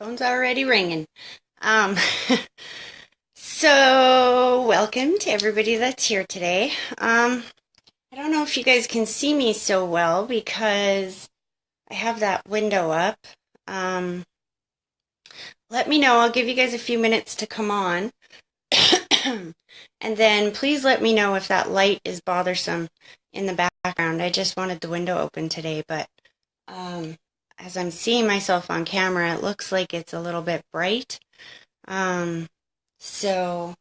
Phone's already ringing. Um, so welcome to everybody that's here today. I don't know if you guys can see me so well because I have that window up. Let me know. I'll give you guys a few minutes to come on. And then please let me know if that light is bothersome in the background. I just wanted the window open today, but as I'm seeing myself on camera, it looks like it's a little bit bright. So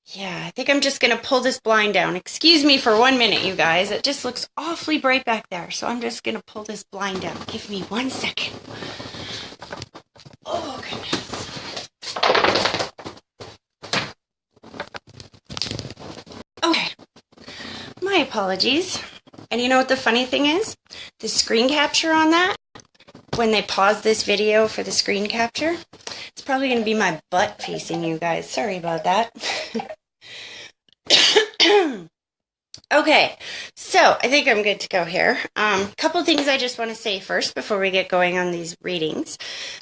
yeah, I think I'm just going to pull this blind down. Excuse me for 1 minute, you guys. It just looks awfully bright back there. So I'm just going to pull this blind down. Give me 1 second. Oh, goodness. Okay. My apologies. And you know what the funny thing is? The screen capture on that, when they pause this video for the screen capture, it's probably going to be my butt facing you guys. Sorry about that. Okay, so I think I'm good to go here. Couple things I just want to say first before we get going on these readings.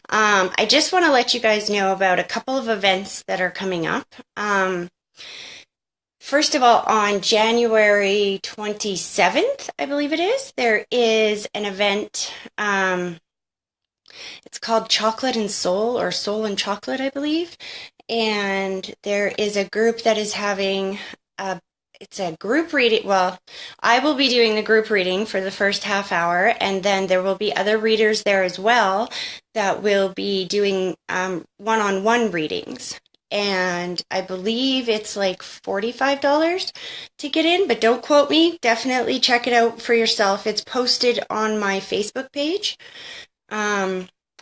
I just want to let you guys know about a couple of events that are coming up. First of all, on January 27th, I believe it is, there is an event. It's called Chocolate and Soul, or Soul and Chocolate, I believe. And there is a group that is having it's a group reading. Well, I will be doing the group reading for the first half hour, and then there will be other readers there as well that will be doing one-on-one readings. And I believe it's like $45 to get in, but don't quote me. Definitely check it out for yourself. It's posted on my Facebook page.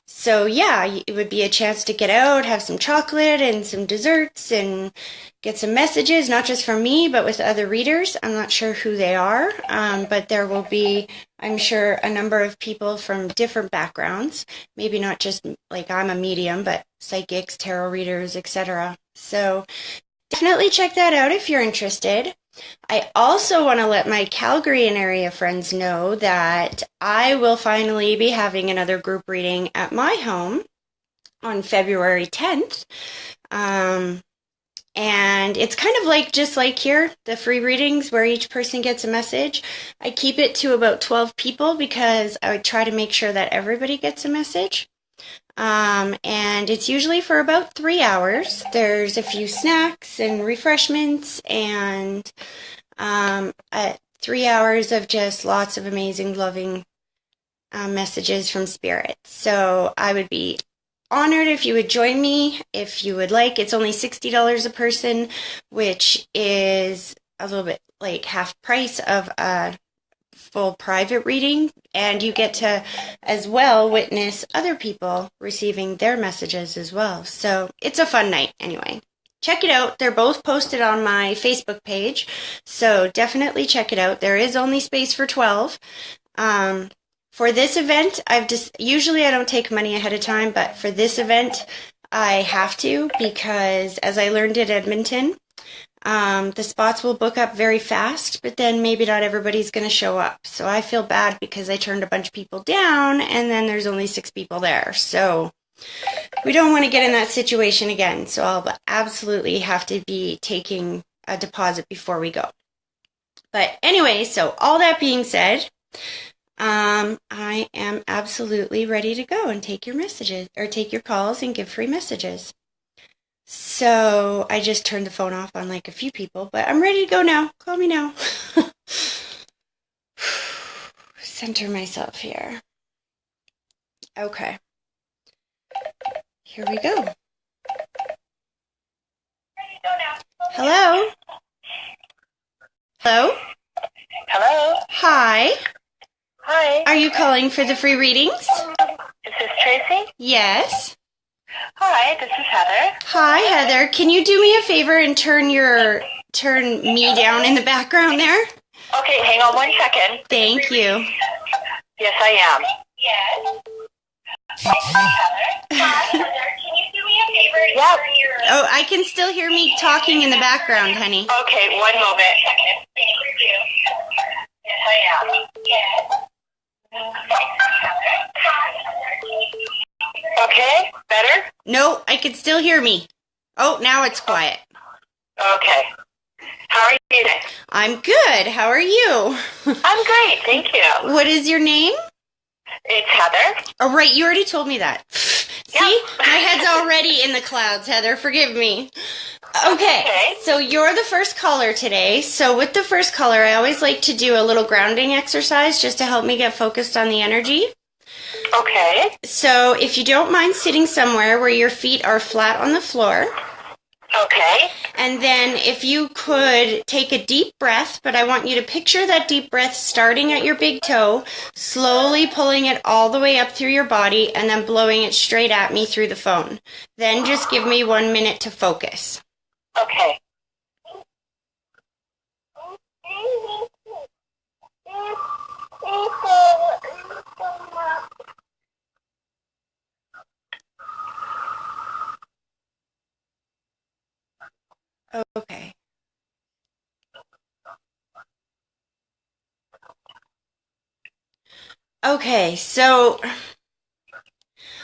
So yeah, it would be a chance to get out, have some chocolate and some desserts and get some messages, not just from me, but with other readers. I'm not sure who they are, but there will be, I'm sure, a number of people from different backgrounds. Maybe not just like I'm a medium, but psychics, tarot readers, etc. So definitely check that out if you're interested. I also want to let my Calgary and area friends know that I will finally be having another group reading at my home on February 10th. And it's kind of like just like here, the free readings where each person gets a message. I keep it to about 12 people because I would try to make sure that everybody gets a message. And it's usually for about 3 hours. There's a few snacks and refreshments and 3 hours of just lots of amazing, loving messages from Spirit. So I would be honored if you would join me if you would like. It's only $60 a person, which is a little bit like half price of a full private reading, and you get to as well witness other people receiving their messages as well. So it's a fun night anyway. Check it out. They're both posted on my Facebook page, so definitely check it out. There is only space for 12. For this event, usually I don't take money ahead of time, but for this event I have to, because as I learned at Edmonton, the spots will book up very fast, but then maybe not everybody's going to show up. So I feel bad because I turned a bunch of people down and then there's only 6 people there. So we don't want to get in that situation again. So I'll absolutely have to be taking a deposit before we go. But anyway, so all that being said, I am absolutely ready to go and take your messages or take your calls and give free messages. So I just turned the phone off on like a few people, but I'm ready to go now. Call me now. Center myself here. Okay. Here we go. Hello? Hello? Hello? Hi. Hi. Are you calling for the free readings? Is this Tracy? Yes. Hi, this is Heather. Hi, Heather. Can you do me a favor and turn me down in the background there? Okay, hang on 1 second. Thank you. Yes, I am. Yes. Hi, Heather. Can you do me a favor and turn your... Oh, I can still hear me talking in the background, honey. Okay, 1 moment. Thank you. Yes, I am. Yes. Okay, better? No, I can still hear me. Oh, now it's quiet. Okay. How are you today? I'm good. How are you? I'm great, thank you. What is your name? It's Heather. Oh, right. You already told me that. See? My head's already in the clouds, Heather. Forgive me. Okay. So you're the first caller today. So with the first caller, I always like to do a little grounding exercise just to help me get focused on the energy. Okay. So if you don't mind sitting somewhere where your feet are flat on the floor. Okay. And then if you could take a deep breath, but I want you to picture that deep breath starting at your big toe, slowly pulling it all the way up through your body, and then blowing it straight at me through the phone. Then just give me 1 minute to focus. Okay. Okay. Okay, so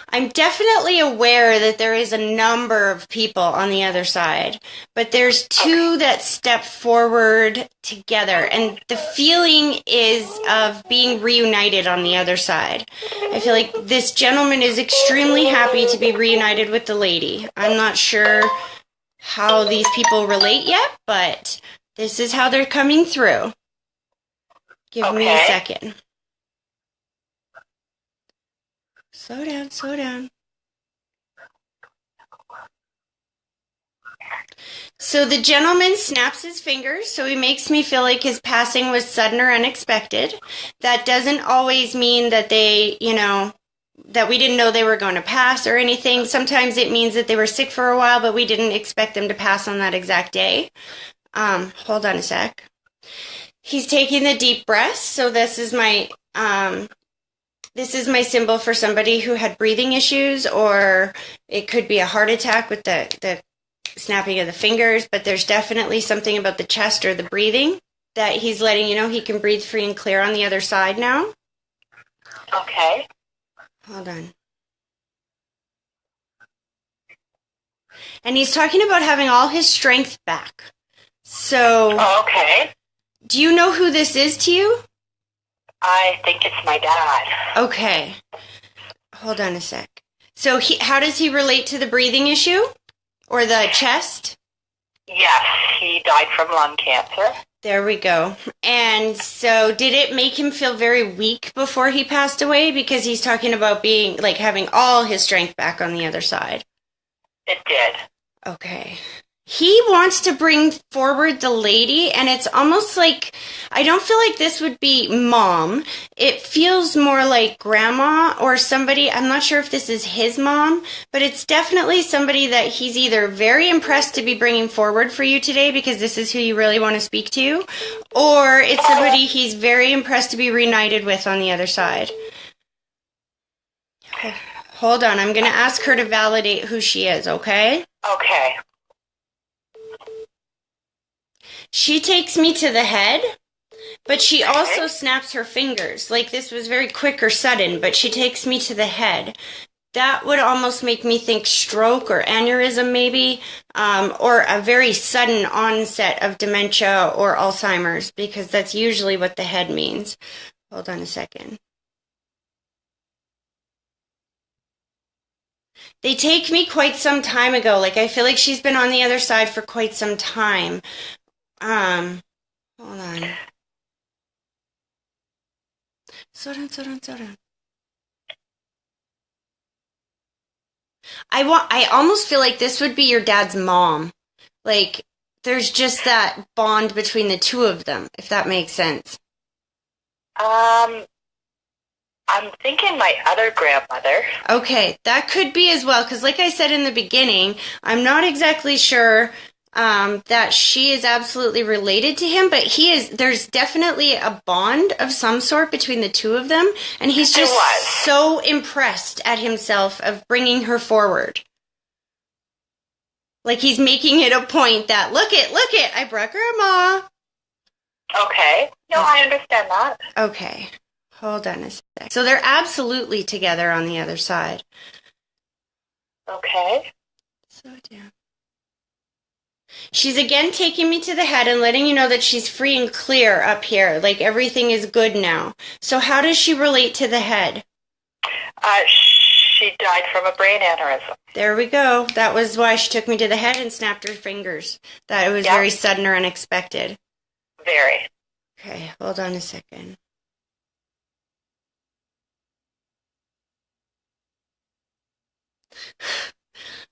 I'm definitely aware that there is a number of people on the other side, but there's two that step forward together, and the feeling is of being reunited on the other side. I feel like this gentleman is extremely happy to be reunited with the lady. I'm not sure how these people relate yet, but this is how they're coming through. Give me a second. Slow down, slow down. So the gentleman snaps his fingers, so he makes me feel like his passing was sudden or unexpected. That doesn't always mean that they, that we didn't know they were going to pass or anything. Sometimes it means that they were sick for a while, but we didn't expect them to pass on that exact day. Hold on a sec. He's taking the deep breaths, so this is my symbol for somebody who had breathing issues, or it could be a heart attack with the snapping of the fingers, but there's definitely something about the chest or the breathing that he's letting you know he can breathe free and clear on the other side now. Okay. Hold on. And he's talking about having all his strength back. So, okay. Do you know who this is to you? I think it's my dad. Okay. Hold on a sec. So how does he relate to the breathing issue? Or the chest? Yes, he died from lung cancer. There we go. And so did it make him feel very weak before he passed away? Because he's talking about being, like, having all his strength back on the other side. It did. Okay. He wants to bring forward the lady, and it's almost like, I don't feel like this would be mom. It feels more like grandma or somebody, I'm not sure if this is his mom, but it's definitely somebody that he's either very impressed to be bringing forward for you today because this is who you really want to speak to, or it's somebody he's very impressed to be reunited with on the other side. Hold on, I'm going to ask her to validate who she is, okay? Okay. She takes me to the head, but she also snaps her fingers. Like, this was very quick or sudden, but she takes me to the head. That would almost make me think stroke or aneurysm maybe, or a very sudden onset of dementia or Alzheimer's, because that's usually what the head means. Hold on a second. They take me quite some time ago. Like, I feel like she's been on the other side for quite some time. Hold on. Slow down. I almost feel like this would be your dad's mom. Like, there's just that bond between the two of them, if that makes sense. I'm thinking my other grandmother. Okay, that could be as well, because like I said in the beginning, I'm not exactly sure that she is absolutely related to him, but there's definitely a bond of some sort between the two of them, and he's just so impressed at himself of bringing her forward. Like, he's making it a point that, look it, I brought grandma. Okay. No, I understand that. Okay. Hold on a sec. So they're absolutely together on the other side. Okay. Slow down. She's again taking me to the head and letting you know that she's free and clear up here, like everything is good now. So how does she relate to the head? She died from a brain aneurysm. There we go. That was why she took me to the head and snapped her fingers. That it was Yep. very sudden or unexpected. Very. Okay, hold on a second.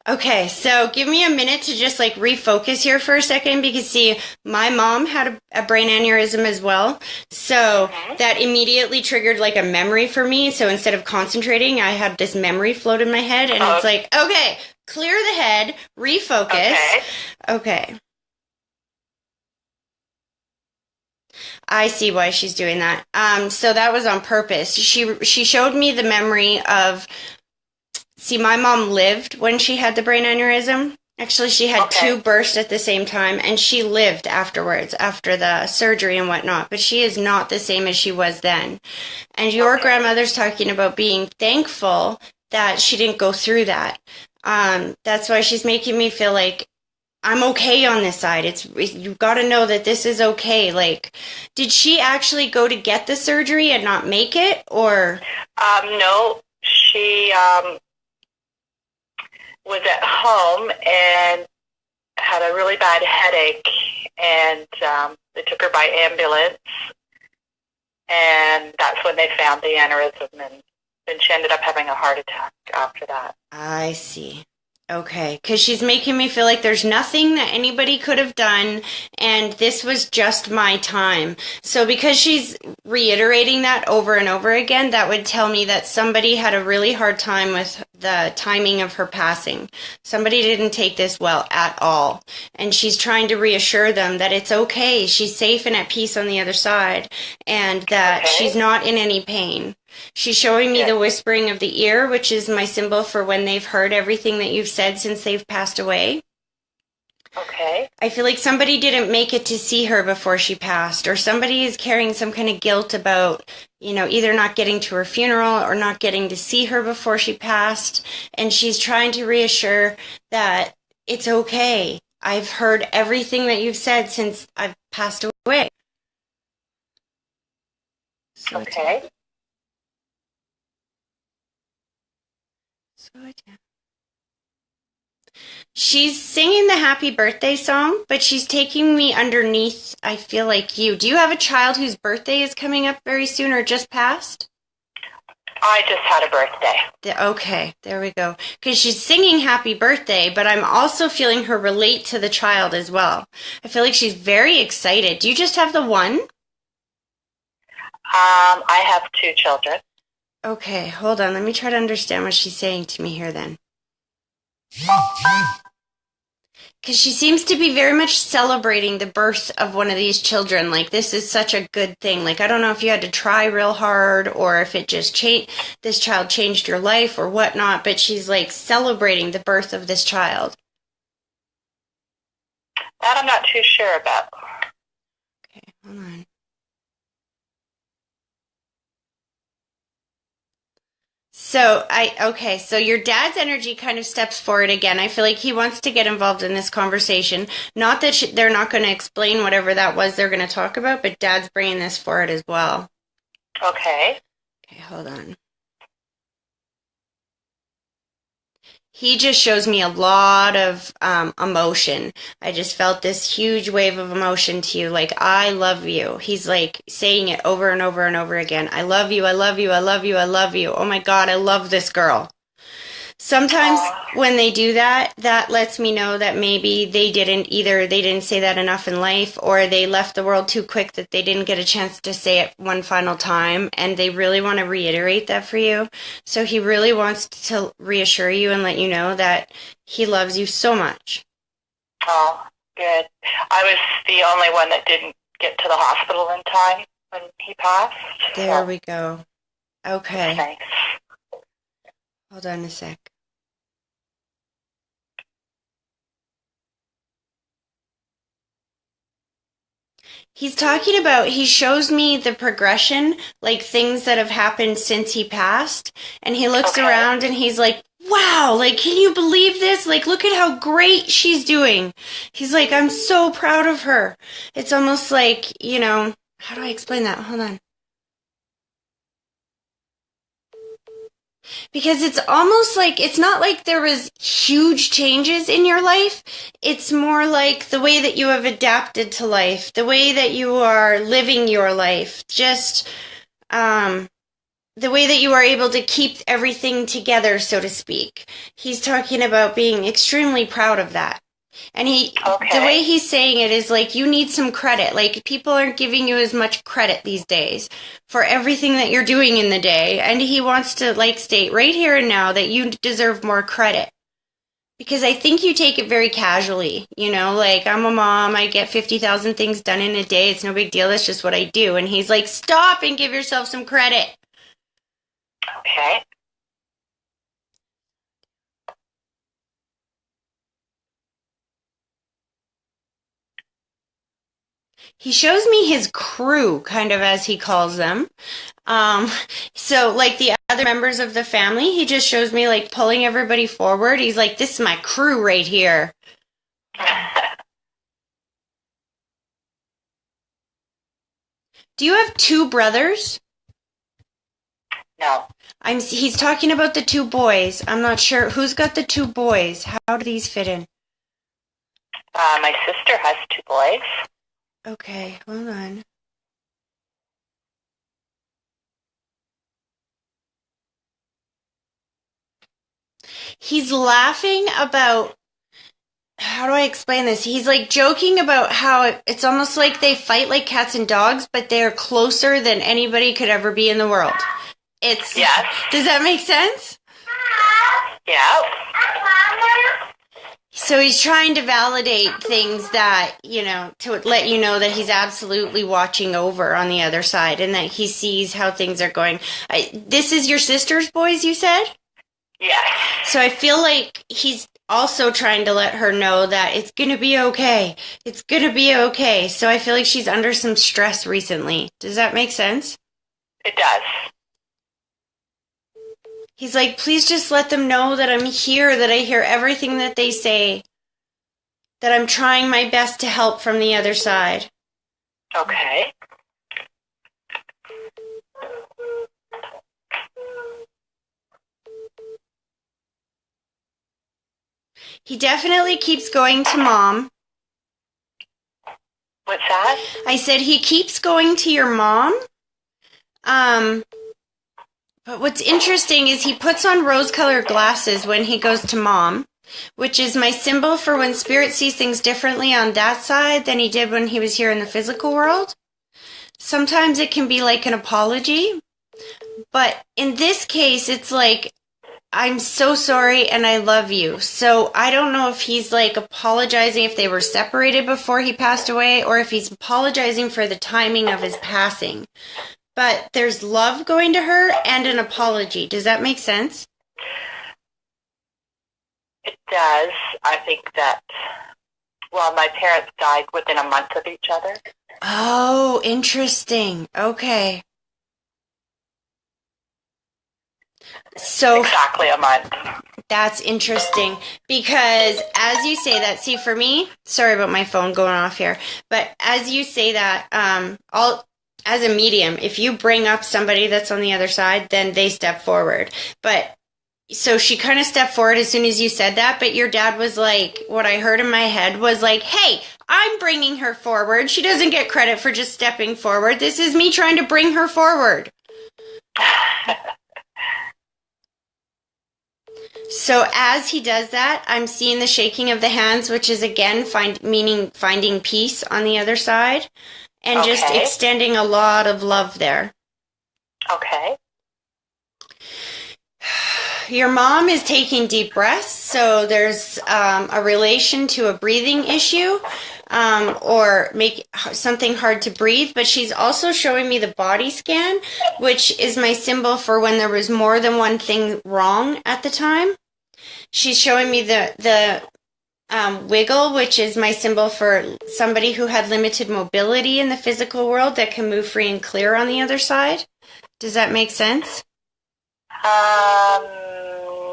Okay, so give me a minute to just like refocus here for a second because see, my mom had a brain aneurysm as well. So that immediately triggered like a memory for me. So instead of concentrating, I had this memory float in my head and it's like, okay, clear the head, refocus. Okay. I see why she's doing that. So that was on purpose. She showed me the memory of. See, my mom lived when she had the brain aneurysm. Actually, she had two bursts at the same time, and she lived afterwards, after the surgery and whatnot. But she is not the same as she was then. And your grandmother's talking about being thankful that she didn't go through that. That's why she's making me feel like I'm okay on this side. You've got to know that this is okay. Like, did she actually go to get the surgery and not make it, or? No, she was at home and had a really bad headache, and they took her by ambulance, and that's when they found the aneurysm, and then she ended up having a heart attack after that. I see. Okay, because she's making me feel like there's nothing that anybody could have done, and this was just my time. So because she's reiterating that over and over again, that would tell me that somebody had a really hard time with the timing of her passing. Somebody didn't take this well at all, and she's trying to reassure them that it's okay, she's safe and at peace on the other side, and that she's not in any pain. She's showing me the whispering of the ear, which is my symbol for when they've heard everything that you've said since they've passed away. Okay. I feel like somebody didn't make it to see her before she passed, or somebody is carrying some kind of guilt about, either not getting to her funeral or not getting to see her before she passed. And she's trying to reassure that it's okay. I've heard everything that you've said since I've passed away. Okay. She's singing the happy birthday song, but she's taking me underneath, I feel like you. Do you have a child whose birthday is coming up very soon or just passed? I just had a birthday. Okay, there we go. Because she's singing happy birthday, but I'm also feeling her relate to the child as well. I feel like she's very excited. Do you just have the one? I have two children. Okay, hold on. Let me try to understand what she's saying to me here then. Because she seems to be very much celebrating the birth of one of these children. Like, this is such a good thing. Like, I don't know if you had to try real hard or if it just changed, this child changed your life or whatnot, but she's like celebrating the birth of this child. That I'm not too sure about. Okay, hold on. So your dad's energy kind of steps forward again. I feel like he wants to get involved in this conversation. Not that they're not going to explain whatever that was they're going to talk about, but dad's bringing this forward as well. Okay. Okay, hold on. He just shows me a lot of emotion. I just felt this huge wave of emotion to you. Like, I love you. He's like saying it over and over and over again. I love you. I love you. I love you. I love you. Oh my God, I love this girl. Sometimes when they do that, that lets me know that maybe they didn't say that enough in life, or they left the world too quick that they didn't get a chance to say it one final time, and they really want to reiterate that for you. So he really wants to reassure you and let you know that he loves you so much. Oh, good. I was the only one that didn't get to the hospital in time when he passed. There we go. Okay. Nice. Hold on a sec. He's talking about, he shows me the progression, like things that have happened since he passed, and he looks around and he's like wow, like, can you believe this? Like, look at how great she's doing. He's like, I'm so proud of her. It's almost like, how do I explain that? Hold on. Because it's almost like, it's not like there was huge changes in your life. It's more like the way that you have adapted to life, the way that you are living your life, just the way that you are able to keep everything together, so to speak. He's talking about being extremely proud of that. And the way he's saying it is like, you need some credit. Like, people aren't giving you as much credit these days for everything that you're doing in the day. And he wants to, like, state right here and now that you deserve more credit. Because I think you take it very casually, like, I'm a mom, I get 50,000 things done in a day. It's no big deal. That's just what I do. And he's like, stop and give yourself some credit. Okay. He shows me his crew, kind of, as he calls them. So like the other members of the family, he just shows me like pulling everybody forward. He's like, this is my crew right here. Do you have two brothers? No. He's talking about the two boys. I'm not sure. Who's got the two boys? How do these fit in? My sister has two boys. Okay, hold on. He's laughing about, how do I explain this? He's like joking about how it's almost like they fight like cats and dogs, but they're closer than anybody could ever be in the world. Yes. Does that make sense? Yeah. So he's trying to validate things that, to let you know that he's absolutely watching over on the other side and that he sees how things are going. This is your sister's boys, you said? Yes. So I feel like he's also trying to let her know that it's going to be okay. It's going to be okay. So I feel like she's under some stress recently. Does that make sense? It does. He's like, please just let them know that I'm here, that I hear everything that they say, that I'm trying my best to help from the other side. Okay. He definitely keeps going to Mom. What's that? I said he keeps going to your mom. But what's interesting is he puts on rose-colored glasses when he goes to Mom, which is my symbol for when Spirit sees things differently on that side than he did when he was here in the physical world. Sometimes it can be like an apology, but in this case, it's like, I'm so sorry and I love you. So I don't know if he's like apologizing if they were separated before he passed away or if he's apologizing for the timing of his passing. But there's love going to her and an apology. Does that make sense? It does. I think that, my parents died within a month of each other. Oh, interesting. Okay. So exactly a month. That's interesting because as you say that, see, for me, sorry about my phone going off here, but as you say that, as a medium, if you bring up somebody that's on the other side, then they step forward. But so she kind of stepped forward as soon as you said that, but your dad was like, what I heard in my head was like, hey, I'm bringing her forward. She doesn't get credit for just stepping forward. This is me trying to bring her forward. So as he does that, I'm seeing the shaking of the hands, which is again meaning finding peace on the other side, and just extending a lot of love there. Okay. Your mom is taking deep breaths, so there's a relation to a breathing issue or make something hard to breathe, but she's also showing me the body scan, which is my symbol for when there was more than one thing wrong at the time. She's showing me the wiggle, which is my symbol for somebody who had limited mobility in the physical world that can move free and clear on the other side. Does that make sense?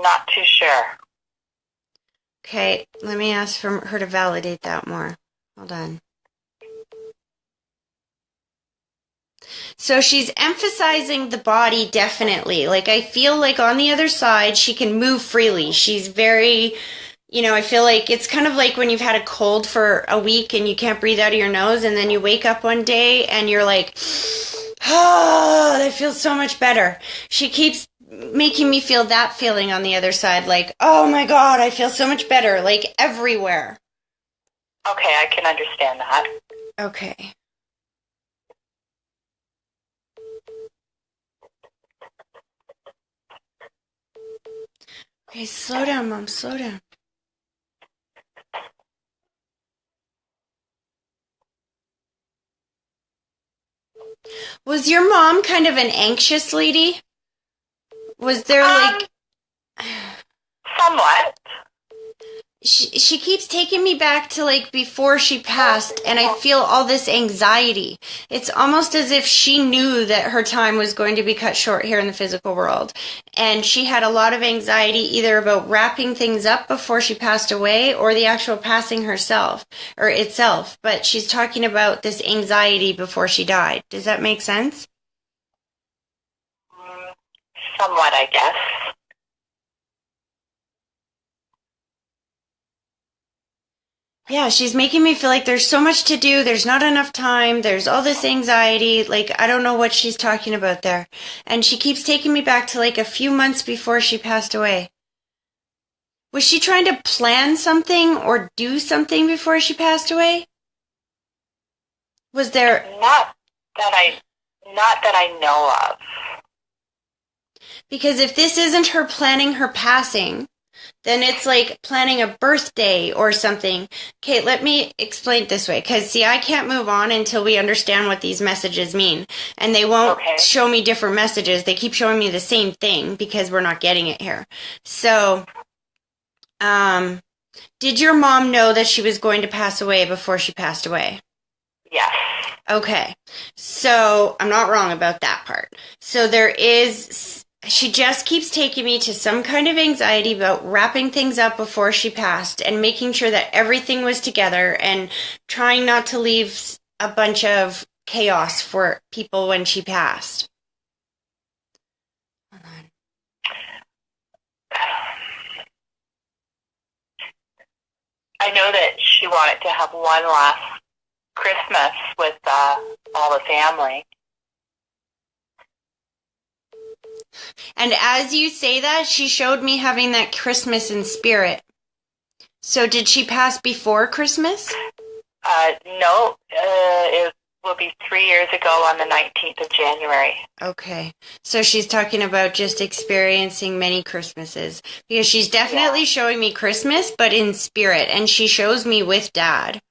not too sure. Okay, let me ask for her to validate that more. Hold on. So she's emphasizing the body, definitely. Like, I feel like on the other side, she can move freely. She's very, I feel like it's kind of like when you've had a cold for a week and you can't breathe out of your nose, and then you wake up one day and you're like, oh, that feels so much better. She keeps making me feel that feeling on the other side, like, oh my God, I feel so much better, like everywhere. Okay, I can understand that. Okay. Okay, slow down, Mom, slow down. Was your mom kind of an anxious lady? Was there Somewhat. She keeps taking me back to like before she passed, and I feel all this anxiety. It's almost as if she knew that her time was going to be cut short here in the physical world, and she had a lot of anxiety either about wrapping things up before she passed away or the actual passing herself or itself. But she's talking about this anxiety before she died. Does that make sense? Somewhat, I guess. Yeah, she's making me feel like there's so much to do, there's not enough time, there's all this anxiety, like I don't know what she's talking about there. And she keeps taking me back to like a few months before she passed away. Was she trying to plan something or do something before she passed away? Was there... Not that I know of. Because if this isn't her planning her passing, then it's like planning a birthday or something. Okay, let me explain it this way. Because, see, I can't move on until we understand what these messages mean. And they won't show me different messages. They keep showing me the same thing because we're not getting it here. So, did your mom know that she was going to pass away before she passed away? Yes. Okay. So, I'm not wrong about that part. So, there is... She just keeps taking me to some kind of anxiety about wrapping things up before she passed and making sure that everything was together and trying not to leave a bunch of chaos for people when she passed. Hold on. I know that she wanted to have one last Christmas with all the family. And as you say that, she showed me having that Christmas in spirit. So did she pass before Christmas? No, it will be 3 years ago on the 19th of January. Okay. So she's talking about just experiencing many Christmases. Because she's definitely showing me Christmas, but in spirit. And she shows me with Dad.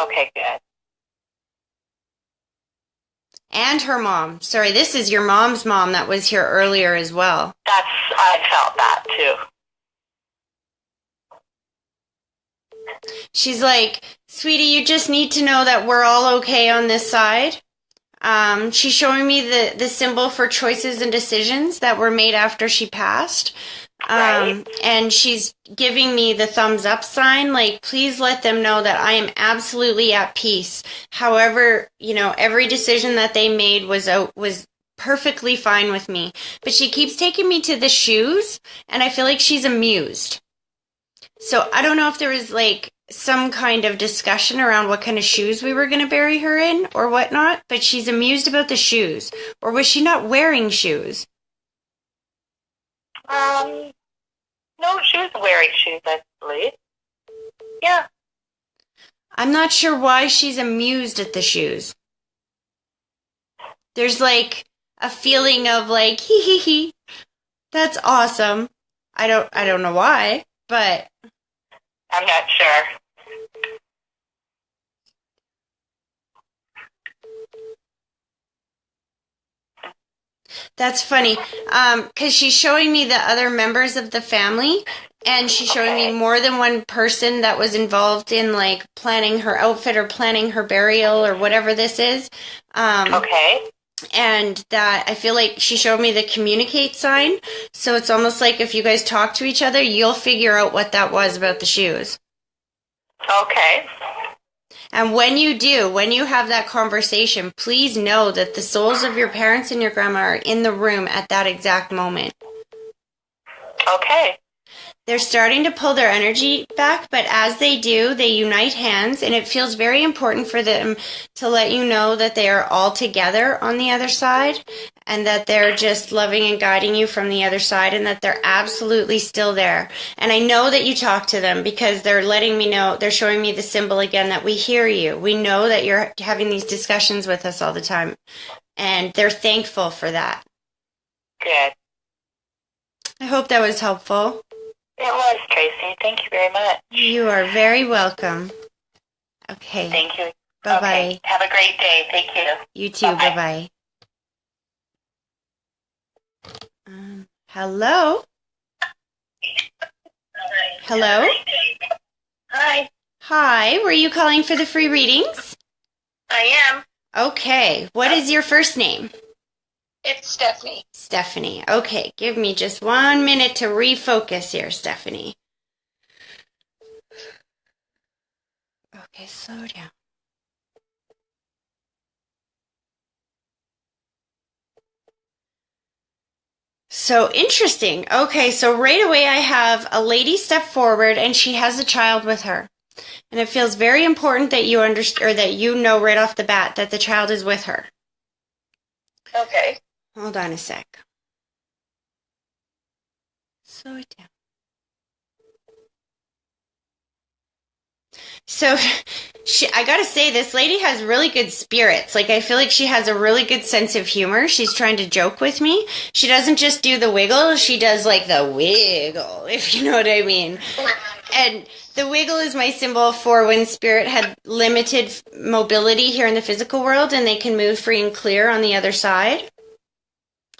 Okay, good. And her mom. Sorry, this is your mom's mom that was here earlier as well. I felt that too. She's like, sweetie, you just need to know that we're all okay on this side. She's showing me the symbol for choices and decisions that were made after she passed. Right. And she's giving me the thumbs up sign, like, please let them know that I am absolutely at peace. However, every decision that they made was perfectly fine with me. But she keeps taking me to the shoes, and I feel like she's amused. So I don't know if there was, like, some kind of discussion around what kind of shoes we were going to bury her in or whatnot, but she's amused about the shoes. Or was she not wearing shoes? No, she was wearing shoes, I believe. Yeah. I'm not sure why she's amused at the shoes. There's like a feeling of like, hee hee hee. That's awesome. I don't know why, but I'm not sure. that's funny. Because she's showing me the other members of the family, and she's showing me more than one person that was involved in like planning her outfit or planning her burial or whatever this is. Okay. and that I feel like she showed me the communicate sign. So it's almost like if you guys talk to each other, you'll figure out what that was about the shoes. Okay. And when you do, when you have that conversation, please know that the souls of your parents and your grandma are in the room at that exact moment. Okay. They're starting to pull their energy back, but as they do, they unite hands, and it feels very important for them to let you know that they are all together on the other side, and that they're just loving and guiding you from the other side, and that they're absolutely still there. And I know that you talk to them because they're letting me know, they're showing me the symbol again that we hear you. We know that you're having these discussions with us all the time, and they're thankful for that. Good. I hope that was helpful. It was, Tracy. Thank you very much. You are very welcome. Okay. Thank you. Bye-bye. Okay. Have a great day. Thank you. You too. Bye-bye. Hello? Hello? Hi. Hi. Were you calling for the free readings? I am. Okay. What is your first name? It's Stephanie. Stephanie. Okay. Give me just 1 minute to refocus here, Stephanie. Okay. Slow down. So interesting. Okay, so right away I have a lady step forward and she has a child with her. And it feels very important that you understand, or that you know right off the bat that the child is with her. Okay. Hold on a sec. Slow it down. So, I gotta say, this lady has really good spirits. Like, I feel like she has a really good sense of humor. She's trying to joke with me. She doesn't just do the wiggle, she does, like, the wiggle, if you know what I mean. And the wiggle is my symbol for when spirit had limited mobility here in the physical world, and they can move free and clear on the other side.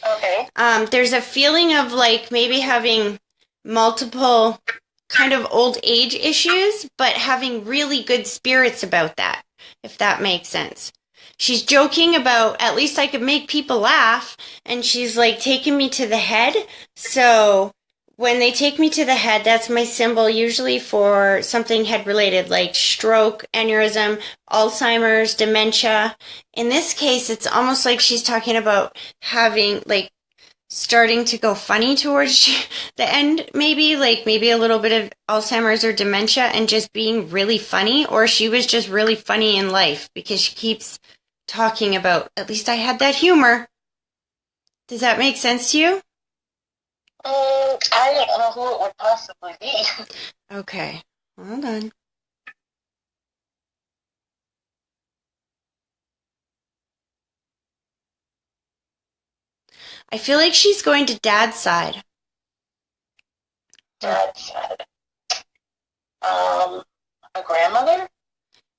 Okay. There's a feeling of, like, maybe having multiple kind of old age issues, but having really good spirits about that, if that makes sense. She's joking about, at least I could make people laugh, and she's like taking me to the head. So when they take me to the head, that's my symbol usually for something head related, like stroke, aneurysm, Alzheimer's, dementia. In this case, it's almost like she's talking about having, like, starting to go funny towards the end, maybe a little bit of Alzheimer's or dementia, and just being really funny, or she was just really funny in life because she keeps talking about, at least I had that humor. Does that make sense to you? I don't know who it would possibly be. Okay, hold on. I feel like she's going to Dad's side. Dad's side. A grandmother?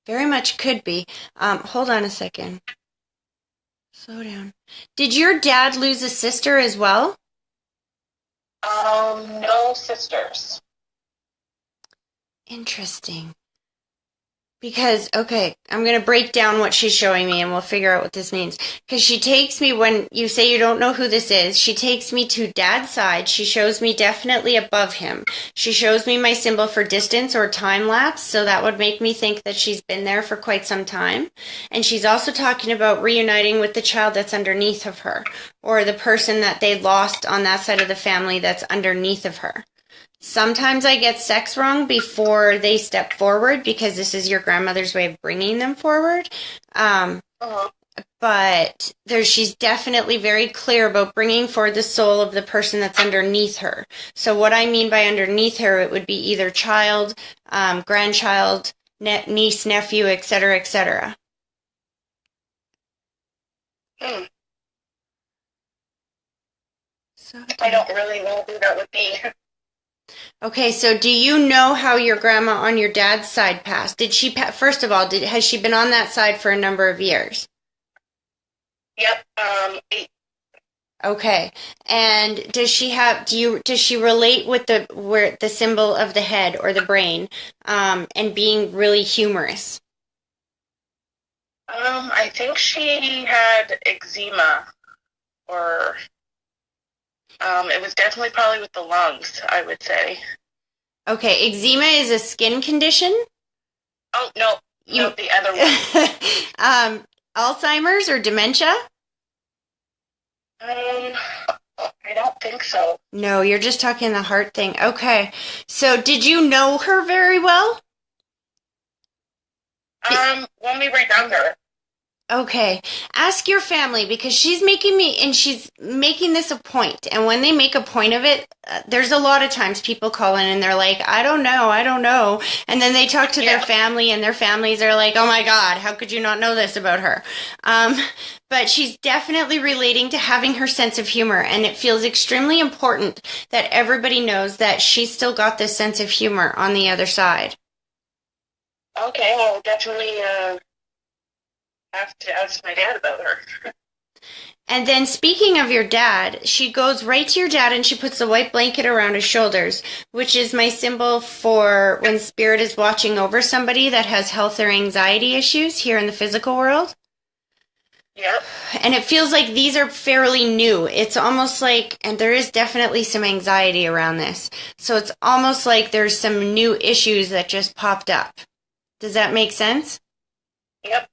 Very much could be. Hold on a second. Slow down. Did your dad lose a sister as well? No sisters. Interesting. Because, okay, I'm going to break down what she's showing me and we'll figure out what this means. Because she takes me, when you say you don't know who this is, she takes me to Dad's side. She shows me definitely above him. She shows me my symbol for distance or time lapse, so that would make me think that she's been there for quite some time. And she's also talking about reuniting with the child that's underneath of her, or the person that they lost on that side of the family that's underneath of her. Sometimes I get sex wrong before they step forward because this is your grandmother's way of bringing them forward. But she's definitely very clear about bringing forward the soul of the person that's underneath her. So what I mean by underneath her, it would be either child, grandchild, niece, nephew, etc., etc. So I don't really know who that would be. Okay, so do you know how your grandma on your dad's side passed? Did she, first of all, has she been on that side for a number of years? Yep, 8. Okay, and does she relate with the symbol of the head or the brain, and being really humorous? I think she had eczema, or it was definitely probably with the lungs, I would say. Okay, eczema is a skin condition. Oh, no, You, no, the other one. Alzheimer's or dementia? Um, I don't think so. No, you're just talking the heart thing. Okay, so did you know her very well? When we were younger. Okay. Ask your family because she's making this a point. And when they make a point of it, there's a lot of times people call in and they're like, I don't know, I don't know. And then they talk to their family and their families are like, oh my God, how could you not know this about her? But she's definitely relating to having her sense of humor. And it feels extremely important that everybody knows that she's still got this sense of humor on the other side. Okay, I'll definitely have to ask my dad about her. And then speaking of your dad, she goes right to your dad and she puts a white blanket around his shoulders, which is my symbol for when spirit is watching over somebody that has health or anxiety issues here in the physical world. Yep. And it feels like these are fairly new. It's almost like, and there is definitely some anxiety around this. So it's almost like there's some new issues that just popped up. Does that make sense? Yep.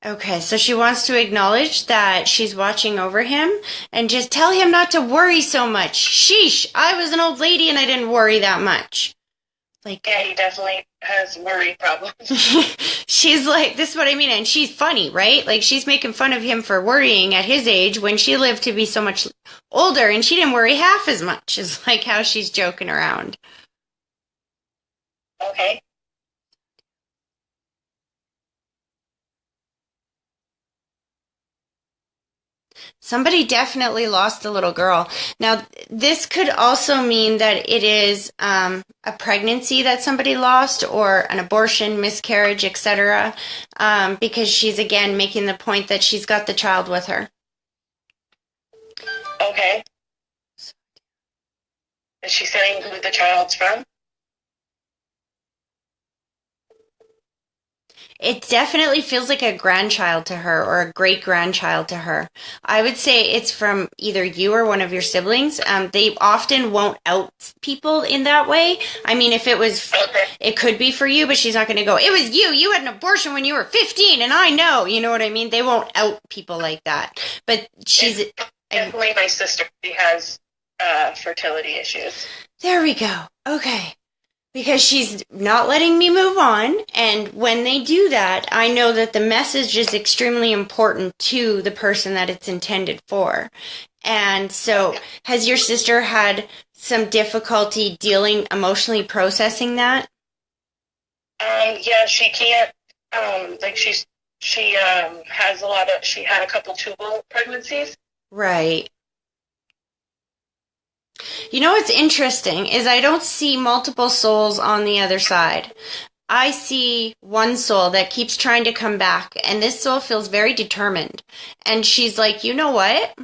Okay, so she wants to acknowledge that she's watching over him and just tell him not to worry so much. Sheesh, I was an old lady and I didn't worry that much. Like, yeah, he definitely has worry problems. She's like, this is what I mean, and she's funny, right? Like, she's making fun of him for worrying at his age when she lived to be so much older and she didn't worry half as much, is like how she's joking around. Okay. Somebody definitely lost a little girl. Now, this could also mean that it is a pregnancy that somebody lost or an abortion, miscarriage, etc. Because she's, again, making the point that she's got the child with her. Okay. Is she saying who the child's from? It definitely feels like a grandchild to her or a great-grandchild to her. I would say it's from either you or one of your siblings. They often won't out people in that way. I mean, if it was, it could be for you, but she's not going to go, it was you. You had an abortion when you were 15 and I know. You know what I mean? They won't out people like that. But she's... Definitely my sister. She has fertility issues. There we go. Okay. Because she's not letting me move on, and when they do that, I know that the message is extremely important to the person that it's intended for. And so, has your sister had some difficulty dealing, emotionally processing that? Yeah, she can't, like she has she had a couple tubal pregnancies. Right. You know what's interesting is I don't see multiple souls on the other side. I see one soul that keeps trying to come back, and this soul feels very determined. And she's like, you know what?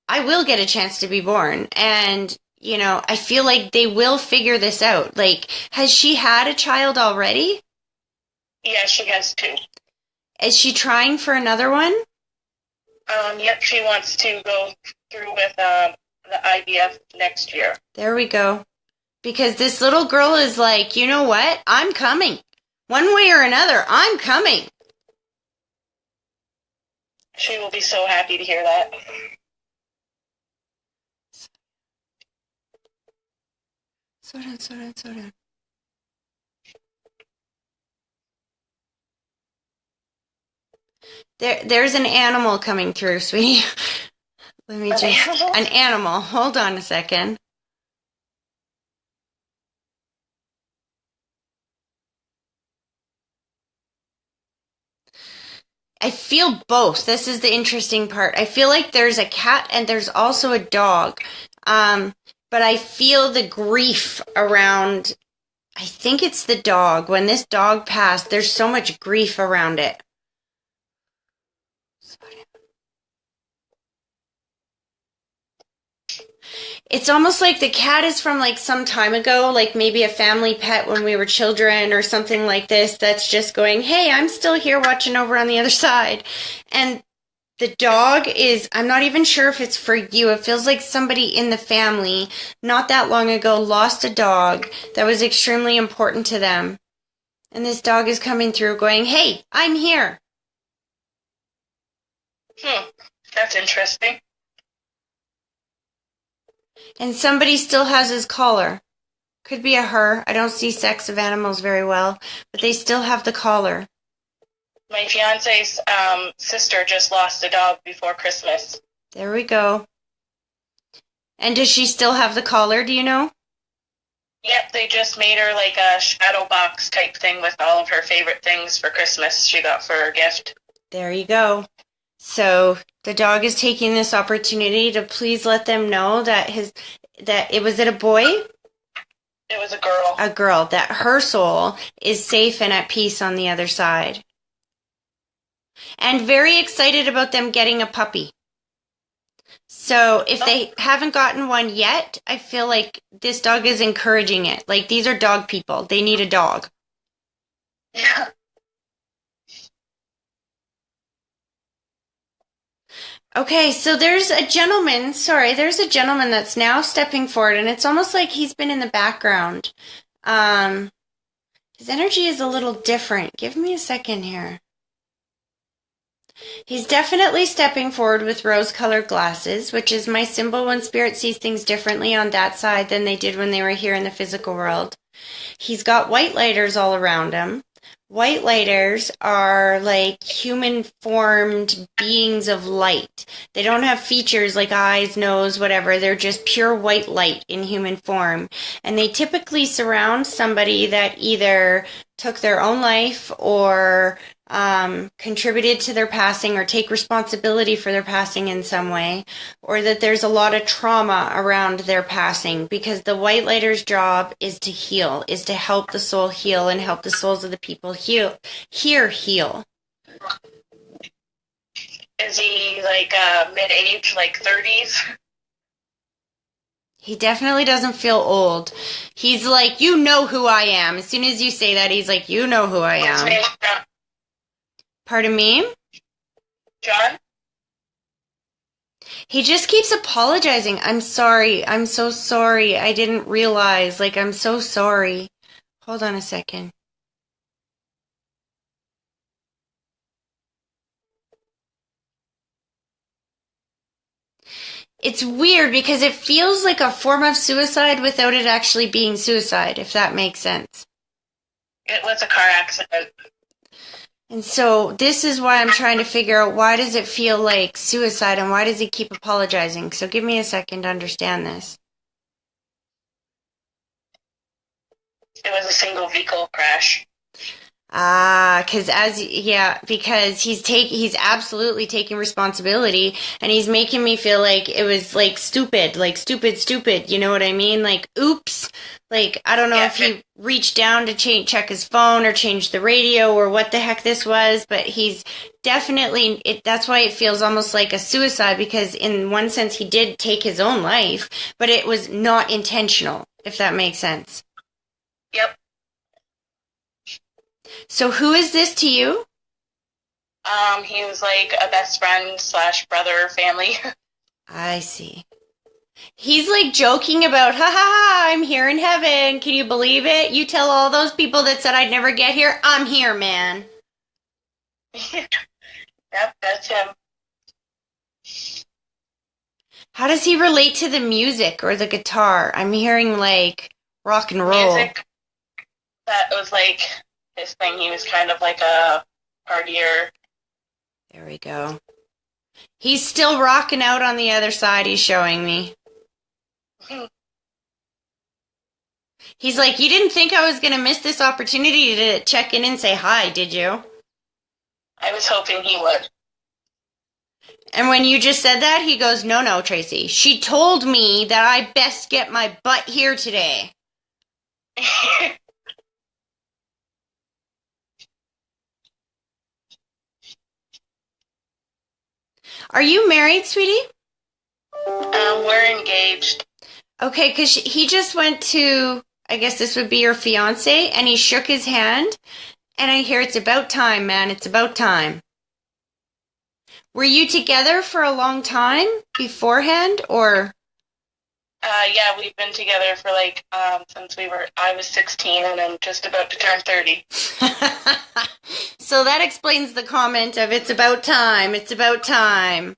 I will get a chance to be born. And, you know, I feel like they will figure this out. Like, has she had a child already? Yeah, she has two. Is she trying for another one? Yep, she wants to go through with the IVF next year. There we go. Because this little girl is like, you know what? I'm coming. One way or another, I'm coming. She will be so happy to hear that. Slow down, slow down, slow down. There's an animal coming through, sweetie. Let me just... An animal. Hold on a second. I feel both. This is the interesting part. I feel like there's a cat and there's also a dog. But I feel the grief around... I think it's the dog. When this dog passed, there's so much grief around it. It's almost like the cat is from like some time ago, like maybe a family pet when we were children or something like this that's just going, hey, I'm still here watching over on the other side. And the dog is, I'm not even sure if it's for you. It feels like somebody in the family not that long ago lost a dog that was extremely important to them. And this dog is coming through going, hey, I'm here. That's interesting. And somebody still has his collar. Could be a her. I don't see sex of animals very well, but they still have the collar. My fiance's sister just lost a dog before Christmas. There we go. And does she still have the collar, do you know? Yep, they just made her like a shadow box type thing with all of her favorite things for Christmas she got for her gift. There you go. So the dog is taking this opportunity to please let them know that was it a boy? It was a girl. A girl, that her soul is safe and at peace on the other side. And very excited about them getting a puppy. So if they haven't gotten one yet, I feel like this dog is encouraging it. Like, these are dog people. They need a dog. Yeah. Okay, so there's a gentleman that's now stepping forward, and it's almost like he's been in the background. His energy is a little different. Give me a second here. He's definitely stepping forward with rose-colored glasses, which is my symbol when Spirit sees things differently on that side than they did when they were here in the physical world. He's got white lighters all around him. White lighters are like human-formed beings of light. They don't have features like eyes, nose, whatever. They're just pure white light in human form. And they typically surround somebody that either took their own life or contributed to their passing or take responsibility for their passing in some way, or that there's a lot of trauma around their passing, because the white lighter's job is to heal, is to help the soul heal and help the souls of the people heal. Is he like mid-age, like 30s? He definitely doesn't feel old. He's like, you know who I am. As soon as you say that, he's like, you know who I am. His name's John. Pardon me? John? He just keeps apologizing. I'm sorry. I'm so sorry. I didn't realize. Like, I'm so sorry. Hold on a second. It's weird because it feels like a form of suicide without it actually being suicide, if that makes sense. It was a car accident. And so this is why I'm trying to figure out, why does it feel like suicide and why does he keep apologizing? So give me a second to understand this. It was a single vehicle crash. Because he's absolutely taking responsibility, and he's making me feel like it was like stupid, you know what I mean? Like, oops, like, I don't know if he reached down to check his phone or change the radio or what the heck this was, but he's definitely, that's why it feels almost like a suicide, because in one sense he did take his own life, but it was not intentional, if that makes sense. Yep. So who is this to you? He was like a best friend / brother family. I see. He's like joking about, ha ha ha, I'm here in heaven. Can you believe it? You tell all those people that said I'd never get here, I'm here, man. Yep, that's him. How does he relate to the music or the guitar? I'm hearing like rock and roll. Music, that was like his thing. He was kind of like a partier. There we go. He's still rocking out on the other side, he's showing me. He's like, you didn't think I was going to miss this opportunity to check in and say hi, did you? I was hoping he would. And when you just said that, he goes, no, Tracy. She told me that I best get my butt here today. Are you married, sweetie? We're engaged. Okay, because he just went to, I guess this would be your fiance, and he shook his hand, and I hear it's about time, man. It's about time. Were you together for a long time beforehand, or? Yeah, we've been together for like since I was 16 and I'm just about to turn 30. So that explains the comment of it's about time, it's about time.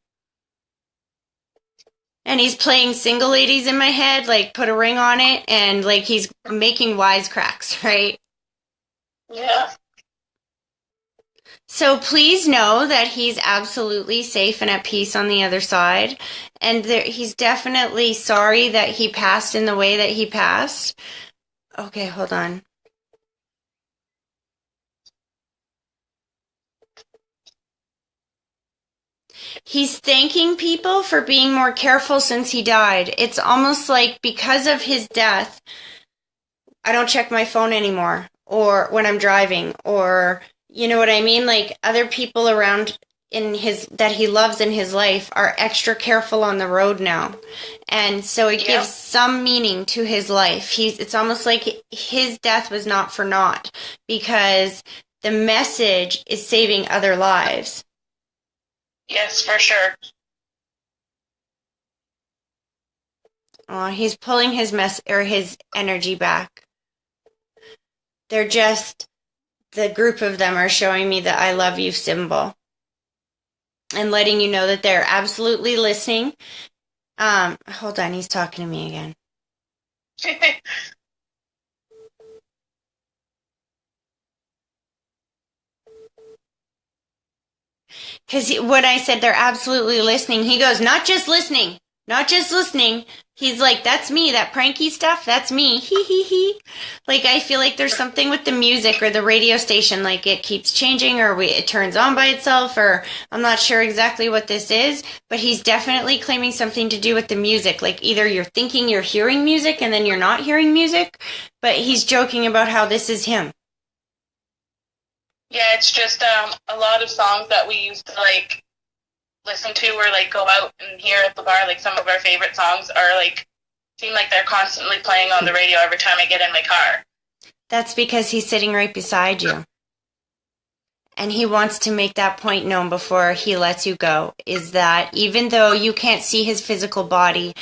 And he's playing single ladies in my head, like put a ring on it, and like he's making wisecracks, right? Yeah. So please know that he's absolutely safe and at peace on the other side. And he's definitely sorry that he passed in the way that he passed. Okay, hold on. He's thanking people for being more careful since he died. It's almost like because of his death, I don't check my phone anymore, or when I'm driving, or you know what I mean? Like other people around that he loves in his life are extra careful on the road now. And so it gives some meaning to his life. It's almost like his death was not for naught because the message is saving other lives. Yes, for sure. Oh, he's pulling his his energy back. They're just, the group of them are showing me the I love you symbol and letting you know that they're absolutely listening. Hold on, he's talking to me again. Because when I said they're absolutely listening, he goes, not just listening, not just listening. He's like, that's me, that pranky stuff, that's me, hee hee hee. Like, I feel like there's something with the music or the radio station, like it keeps changing or it turns on by itself, or I'm not sure exactly what this is, but he's definitely claiming something to do with the music. Like, either you're thinking you're hearing music and then you're not hearing music, but he's joking about how this is him. Yeah, it's just a lot of songs that we used to like listen to or like go out and hear at the bar. Like some of our favorite songs are like seem like they're constantly playing on the radio every time I get in my car. That's because he's sitting right beside you. And he wants to make that point known before he lets you go, is that even though you can't see his physical body,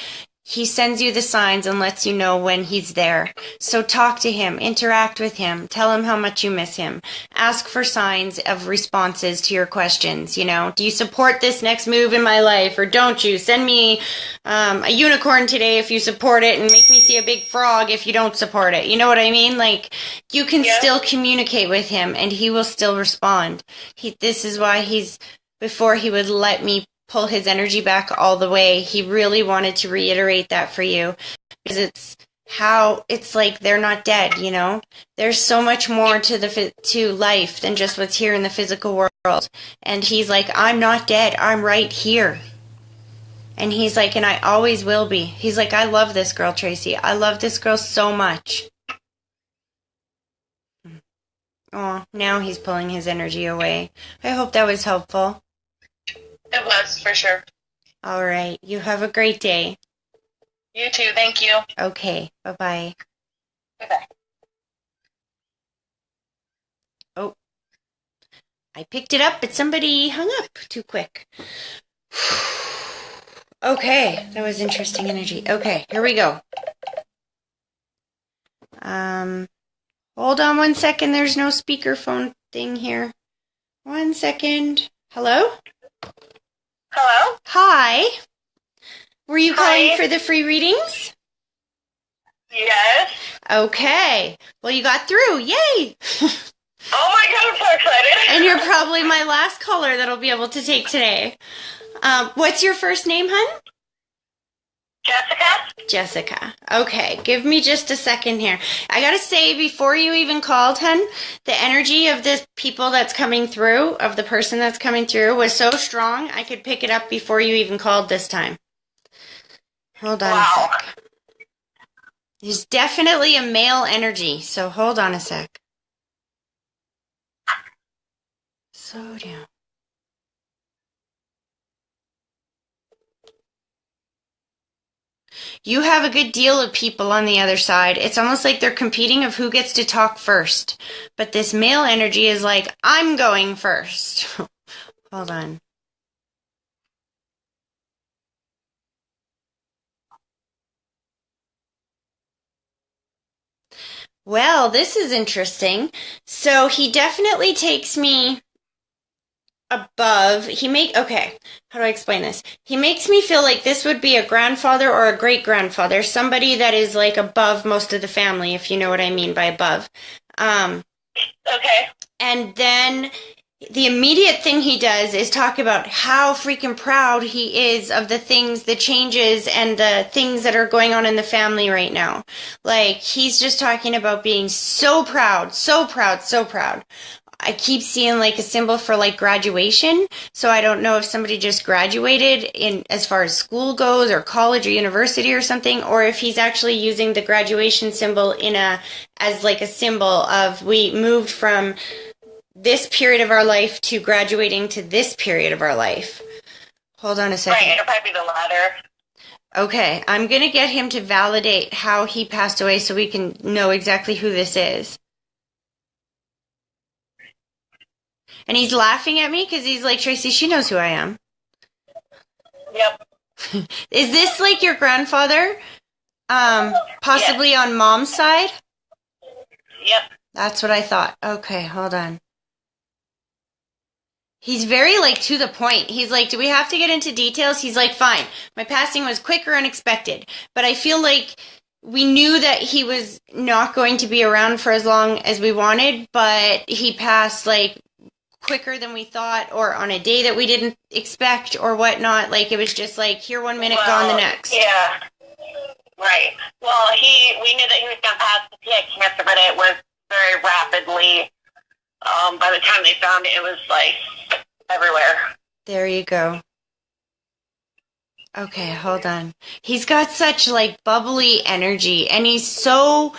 he sends you the signs and lets you know when he's there. So talk to him, interact with him, tell him how much you miss him. Ask for signs of responses to your questions. You know, do you support this next move in my life or don't you? Send me a unicorn today if you support it and make me see a big frog if you don't support it. You know what I mean? Like, you can still communicate with him and he will still respond. This is why before he would let me pull his energy back all the way, he really wanted to reiterate that for you, because it's like they're not dead, you know? There's so much more to life than just what's here in the physical world. And he's like, I'm not dead, I'm right here. And he's like, and I always will be. He's like, I love this girl, Tracy. I love this girl so much. Oh, now he's pulling his energy away. I hope that was helpful. It was, for sure. All right. You have a great day. You too. Thank you. Okay. Bye-bye. Bye-bye. Oh. I picked it up, but somebody hung up too quick. Okay. That was interesting energy. Okay. Here we go. Hold on one second. There's no speakerphone thing here. 1 second. Hello? Hello? Hi. Were you calling for the free readings? Yes. Okay. Well, you got through. Yay! Oh my God, I'm so excited. And you're probably my last caller that'll be able to take today. What's your first name, hun? Jessica? Jessica. Okay, give me just a second here. I gotta say, before you even called, hun, the energy of the people that's coming through, of the person that's coming through, was so strong, I could pick it up before you even called this time. Hold on a sec. There's definitely a male energy, so hold on a sec. Slow down. You have a good deal of people on the other side. It's almost like they're competing of who gets to talk first. But this male energy is like, I'm going first. Hold on. Well, this is interesting. So he definitely takes me above. Okay, how do I explain this? He makes me feel like this would be a grandfather or a great grandfather, somebody that is like above most of the family, if you know what I mean by above. Okay. And then the immediate thing he does is talk about how freaking proud he is of the things, the changes, and the things that are going on in the family right now. Like, he's just talking about being so proud, so proud, so proud. I keep seeing like a symbol for like graduation, so I don't know if somebody just graduated in as far as school goes or college or university or something, or if he's actually using the graduation symbol as like a symbol of we moved from this period of our life to graduating to this period of our life. Hold on a second. Right, it'll probably be the latter. Okay, I'm going to get him to validate how he passed away so we can know exactly who this is. And he's laughing at me because he's like, Tracy, she knows who I am. Yep. Is this like your grandfather? Possibly on mom's side? Yep. That's what I thought. Okay, hold on. He's very, like, to the point. He's like, do we have to get into details? He's like, fine. My passing was quick or unexpected. But I feel like we knew that he was not going to be around for as long as we wanted, but he passed, like, quicker than we thought, or on a day that we didn't expect, or whatnot. Like, it was just like, here 1 minute, gone the next. Yeah. Right. Well, we knew that he was going to pass. He had cancer, but it was very rapidly. By the time they found it, it was like everywhere. There you go. Okay, hold on. He's got such like bubbly energy, and he's so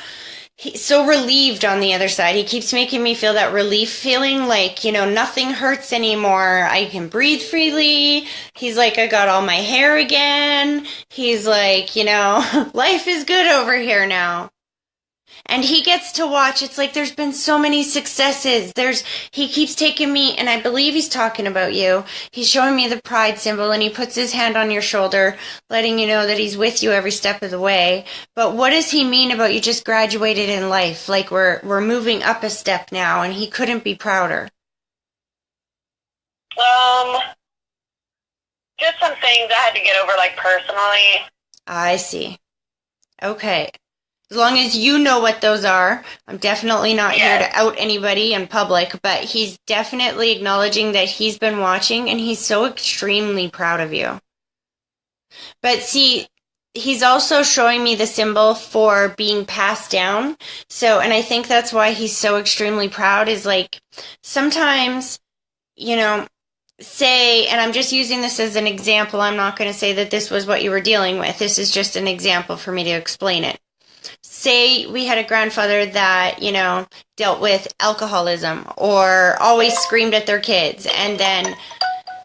relieved on the other side. He keeps making me feel that relief feeling, like, you know, nothing hurts anymore. I can breathe freely. He's like, I got all my hair again. He's like, you know, life is good over here now. And he gets to watch. It's like there's been so many successes. He keeps taking me, and I believe he's talking about you. He's showing me the pride symbol, and he puts his hand on your shoulder, letting you know that he's with you every step of the way. But what does he mean about you just graduated in life? Like we're moving up a step now, and he couldn't be prouder. Just some things I had to get over, like, personally. I see. Okay. As long as you know what those are, I'm definitely not here to out anybody in public, but he's definitely acknowledging that he's been watching, and he's so extremely proud of you. But see, he's also showing me the symbol for being passed down. So, and I think that's why he's so extremely proud, is like, sometimes, you know, say, and I'm just using this as an example, I'm not going to say that this was what you were dealing with. This is just an example for me to explain it. Say we had a grandfather that, you know, dealt with alcoholism or always screamed at their kids, and then,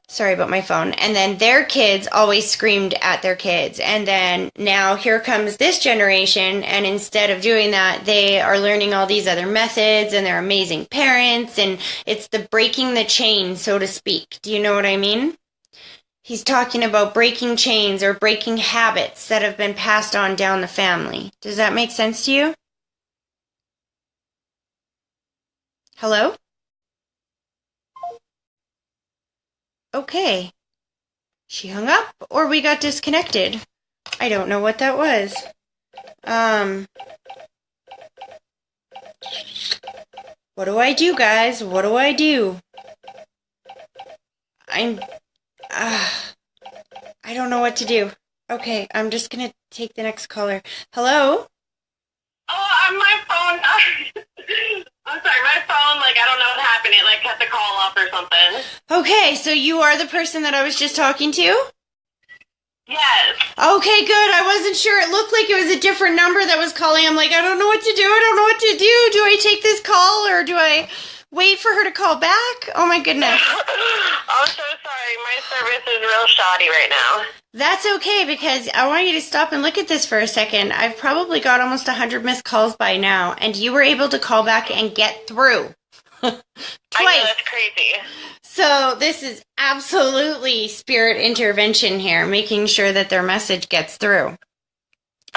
sorry about my phone, and then their kids always screamed at their kids, and then now here comes this generation, and instead of doing that, they are learning all these other methods, and they're amazing parents, and it's the breaking the chain, so to speak. Do you know what I mean? He's talking about breaking chains or breaking habits that have been passed on down the family. Does that make sense to you? Hello? Okay. She hung up, or we got disconnected. I don't know what that was. What do I do, guys? What do I do? I don't know what to do. Okay, I'm just gonna take the next caller. Hello? Oh, my phone. I'm sorry, my phone, like, I don't know what happened. It, like, cut the call off or something. Okay, so you are the person that I was just talking to? Yes. Okay, good. I wasn't sure. It looked like it was a different number that was calling. I'm like, I don't know what to do. I don't know what to do. Do I take this call, or do I wait for her to call back? Oh, my goodness. I'm so sorry. My service is real shoddy right now. That's okay because I want you to stop and look at this for a second. I've probably got almost 100 missed calls by now, and you were able to call back and get through. Twice. I know, that's crazy. So this is absolutely spirit intervention here, making sure that their message gets through.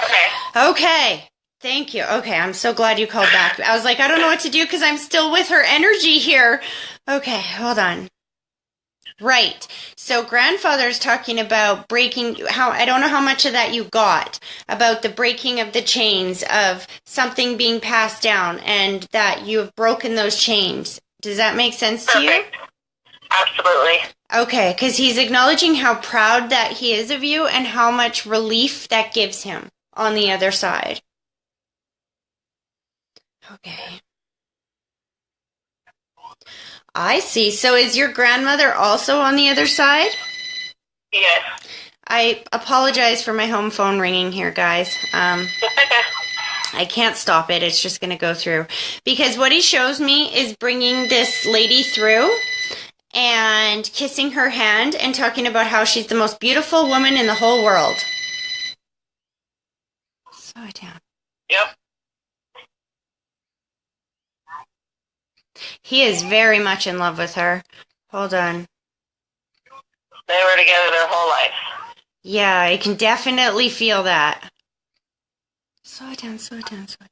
Okay. Okay. Thank you. Okay, I'm so glad you called back. I was like, I don't know what to do because I'm still with her energy here. Okay, hold on. Right. So grandfather's talking about breaking, how I don't know how much of that you got, about the breaking of the chains of something being passed down and that you have broken those chains. Does that make sense to you? Perfect. Absolutely. Okay, because he's acknowledging how proud that he is of you and how much relief that gives him on the other side. Okay. I see. So is your grandmother also on the other side? Yes. I apologize for my home phone ringing here, guys. I can't stop it. It's just going to go through. Because what he shows me is bringing this lady through and kissing her hand and talking about how she's the most beautiful woman in the whole world. Slow it down. Yep. He is very much in love with her. Hold on. They were together their whole life. Yeah, I can definitely feel that. Slow it down, slow it down, slow it down.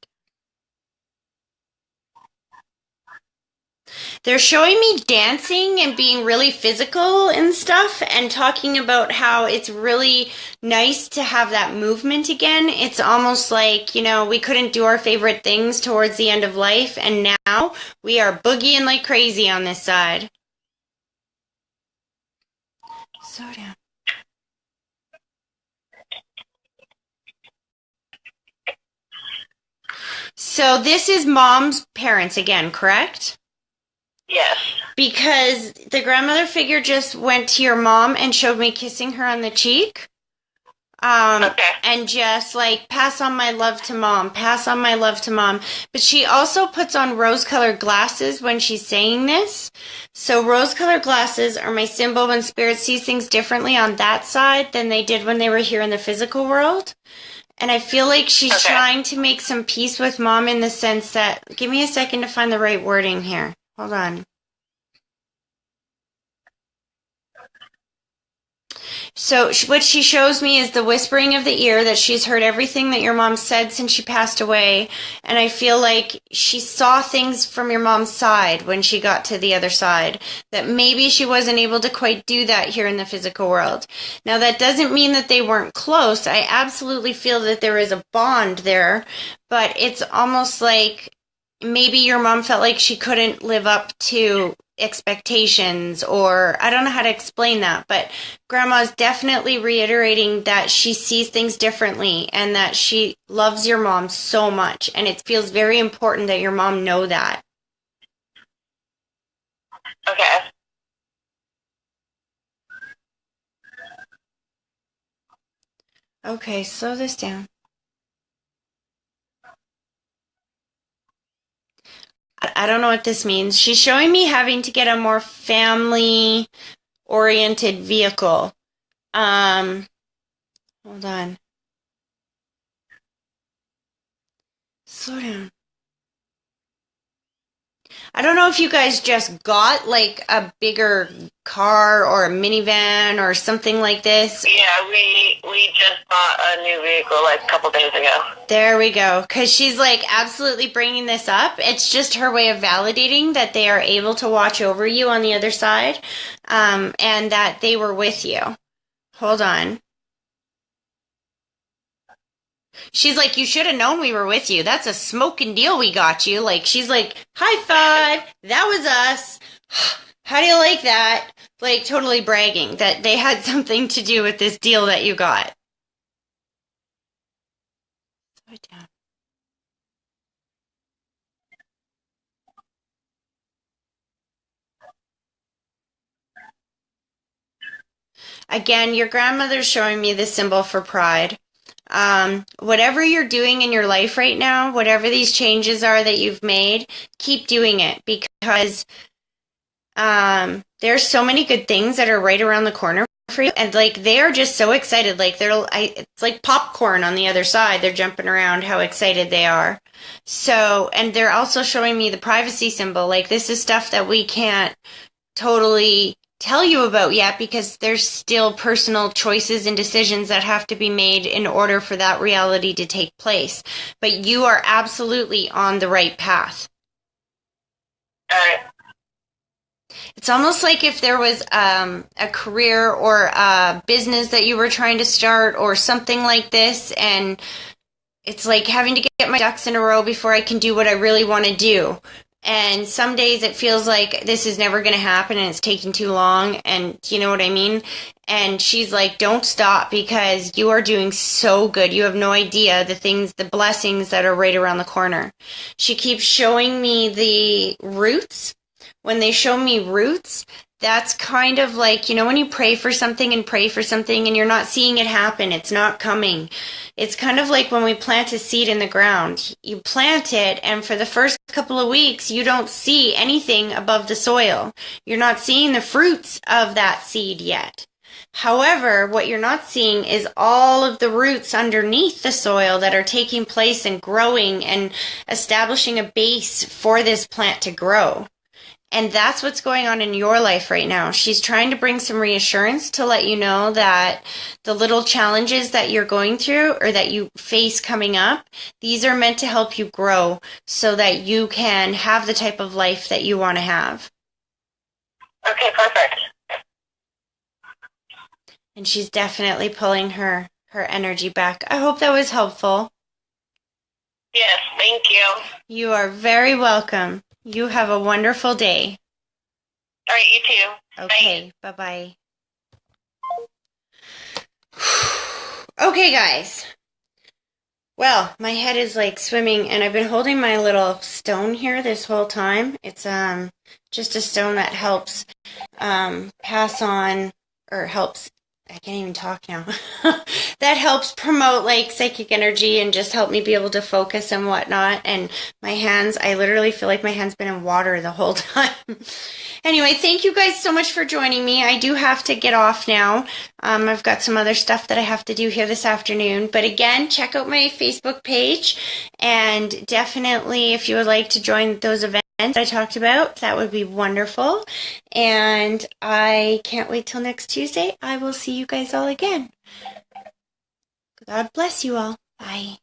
They're showing me dancing and being really physical and stuff and talking about how it's really nice to have that movement again. It's almost like, you know, we couldn't do our favorite things towards the end of life, and now we are boogieing like crazy on this side. Slow down. So this is mom's parents again, correct? Yes. Because the grandmother figure just went to your mom and showed me kissing her on the cheek. Okay. And just like, pass on my love to mom, pass on my love to mom. But she also puts on rose-colored glasses when she's saying this. So rose-colored glasses are my symbol when spirit sees things differently on that side than they did when they were here in the physical world. And I feel like she's trying to make some peace with mom in the sense that, give me a second to find the right wording here. Hold on. So what she shows me is the whispering of the ear, that she's heard everything that your mom said since she passed away. And I feel like she saw things from your mom's side when she got to the other side, that maybe she wasn't able to quite do that here in the physical world. Now, that doesn't mean that they weren't close. I absolutely feel that there is a bond there, but it's almost like maybe your mom felt like she couldn't live up to expectations, or I don't know how to explain that, but grandma's definitely reiterating that she sees things differently and that she loves your mom so much, and it feels very important that your mom know that. Okay. Okay, slow this down. I don't know what this means. She's showing me having to get a more family-oriented vehicle. Hold on. Slow down. I don't know if you guys just got like a bigger car or a minivan or something like this. Yeah, we just bought a new vehicle like a couple days ago. There we go. Because she's like absolutely bringing this up. It's just her way of validating that they are able to watch over you on the other side, and that they were with you. Hold on. She's like, you should have known we were with you. That's a smoking deal we got you. Like, she's like, high five. That was us. How do you like that? Like, totally bragging that they had something to do with this deal that you got. Slow it down. Again, your grandmother's showing me the symbol for pride. Whatever you're doing in your life right now, whatever these changes are that you've made, keep doing it, because there's so many good things that are right around the corner for you. And like they're just so excited. Like it's like popcorn on the other side. They're jumping around how excited they are. So, and they're also showing me the privacy symbol. Like this is stuff that we can't totally tell you about yet because there's still personal choices and decisions that have to be made in order for that reality to take place. But you are absolutely on the right path. All right. It's almost like if there was a career or a business that you were trying to start or something like this, and it's like having to get my ducks in a row before I can do what I really want to do. And some days it feels like this is never going to happen and it's taking too long, and you know what I mean? And she's like, don't stop because you are doing so good. You have no idea the blessings that are right around the corner. She keeps showing me the roots. When they show me roots, that's kind of like, you know, when you pray for something and you're not seeing it happen, it's not coming. It's kind of like when we plant a seed in the ground. You plant it, and for the first couple of weeks, you don't see anything above the soil. You're not seeing the fruits of that seed yet. However, what you're not seeing is all of the roots underneath the soil that are taking place and growing and establishing a base for this plant to grow. And that's what's going on in your life right now. She's trying to bring some reassurance to let you know that the little challenges that you're going through or that you face coming up, these are meant to help you grow so that you can have the type of life that you want to have. Okay, perfect. And she's definitely pulling her energy back. I hope that was helpful. Yes, thank you. You are very welcome. You have a wonderful day. All right, you too. Okay, bye-bye. Okay, guys. Well, my head is like swimming, and I've been holding my little stone here this whole time. It's just a stone that helps pass on, or helps, I can't even talk now, that helps promote like psychic energy and just help me be able to focus and whatnot. And my hands, I literally feel like my hand's been in water the whole time. Anyway, thank you guys so much for joining me. I do have to get off now. I've got some other stuff that I have to do here this afternoon. But again, check out my Facebook page. And definitely, if you would like to join those events I talked about, that would be wonderful. And I can't wait till next Tuesday. I will see you guys all again. God bless you all. Bye.